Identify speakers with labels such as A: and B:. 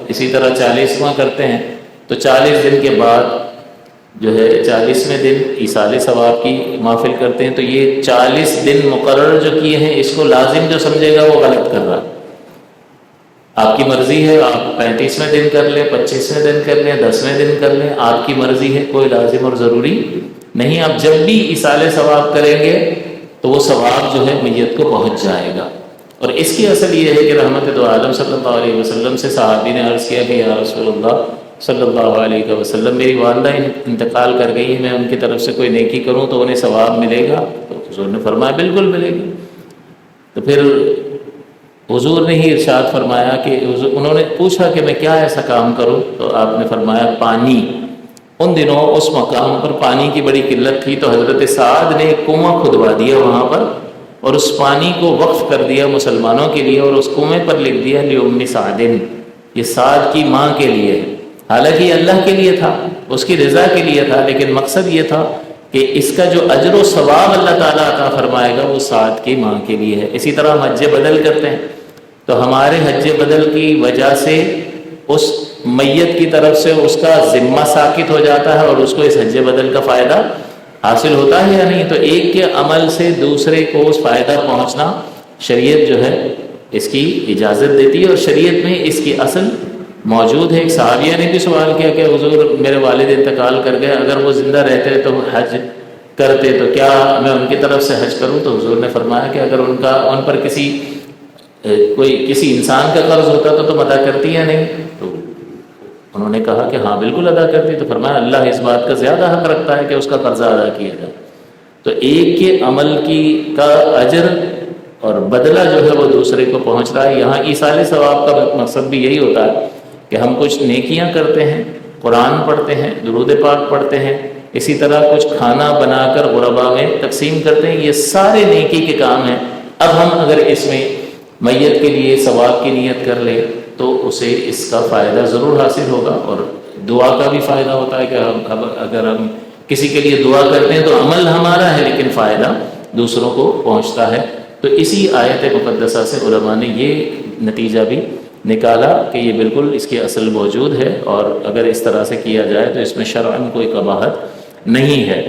A: اسی طرح 40واں کرتے ہیں تو 40 دن کے بعد جو ہے 40ویں دن ایصال ثواب کی محفل کرتے ہیں. تو یہ 40 دن مقرر جو کیے ہیں اس کو لازم جو سمجھے گا وہ غلط کر رہا. آپ کی مرضی ہے، آپ 35ویں دن کر لیں، 25ویں دن کر لیں، 10ویں دن کر لیں، آپ کی مرضی ہے، کوئی لازم اور ضروری نہیں. آپ جب بھی ایصال ثواب کریں گے تو وہ ثواب جو ہے میت کو پہنچ جائے گا. اور اس کی اصل یہ ہے کہ رحمت دو عالم صلی اللہ علیہ وسلم سے صحابی نے عرض کیا کہ یا رسول اللہ صلی اللہ علیہ وسلم، میری والدہ انتقال کر گئی ہے، میں ان کی طرف سے کوئی نیکی کروں تو انہیں ثواب ملے گا؟ تو حضور نے فرمایا بالکل ملے گی. تو پھر حضور نے ہی ارشاد فرمایا کہ انہوں نے پوچھا کہ میں کیا ایسا کام کروں؟ تو آپ نے فرمایا پانی. ان دنوں اس مقام پر پانی کی بڑی قلت تھی، تو حضرت سعد نے ایک کنواں کھدوا دیا وہاں پر اور اس پانی کو وقف کر دیا مسلمانوں کے لیے، اور اس کنویں پر لکھ دیا لِأُمِّ سعد، یہ سعد کی ماں کے لیے ہے. حالانکہ یہ اللہ کے لیے تھا، اس کی رضا کے لیے تھا، لیکن مقصد یہ تھا کہ اس کا جو اجر و ثواب اللہ تعالیٰ عطا فرمائے گا وہ سعد کی ماں کے لیے ہے. اسی طرح ہم حج بدل کرتے ہیں تو ہمارے حج بدل کی وجہ سے اس میت کی طرف سے اس کا ذمہ ساقط ہو جاتا ہے اور اس کو اس حج بدل کا فائدہ حاصل ہوتا ہے یا نہیں. تو ایک کے عمل سے دوسرے کو اس فائدہ پہنچنا شریعت جو ہے اس کی اجازت دیتی ہے، اور شریعت میں اس کی اصل موجود ہے. ایک صحابیہ نے بھی سوال کیا کہ حضور میرے والد انتقال کر گئے، اگر وہ زندہ رہتے تو حج کرتے تو کیا میں ان کی طرف سے حج کروں؟ تو حضور نے فرمایا کہ اگر ان پر کسی انسان کا قرض ہوتا تو تم ادا کرتی یا نہیں؟ تو انہوں نے کہا کہ ہاں بالکل ادا کرتی. تو فرمایا اللہ اس بات کا زیادہ حق رکھتا ہے کہ اس کا قرضہ ادا کیا جائے. تو ایک کے عمل کا اجر اور بدلہ جو ہے وہ دوسرے کو پہنچ رہا ہے. یہاں ایصال ثواب کا مقصد بھی یہی ہوتا ہے کہ ہم کچھ نیکیاں کرتے ہیں، قرآن پڑھتے ہیں، درود پاک پڑھتے ہیں، اسی طرح کچھ کھانا بنا کر غربا میں تقسیم کرتے ہیں، یہ سارے نیکی کے کام ہیں. اب ہم اگر اس میں میت کے لیے ثواب کی نیت کر لیں تو اسے اس کا فائدہ ضرور حاصل ہوگا. اور دعا کا بھی فائدہ ہوتا ہے کہ اگر ہم کسی کے لیے دعا کرتے ہیں تو عمل ہمارا ہے لیکن فائدہ دوسروں کو پہنچتا ہے. تو اسی آیت مقدسہ سے علماء نے یہ نتیجہ بھی نکالا کہ یہ بالکل اس کی اصل موجود ہے، اور اگر اس طرح سے کیا جائے تو اس میں شرعاً کوئی قباحت نہیں ہے.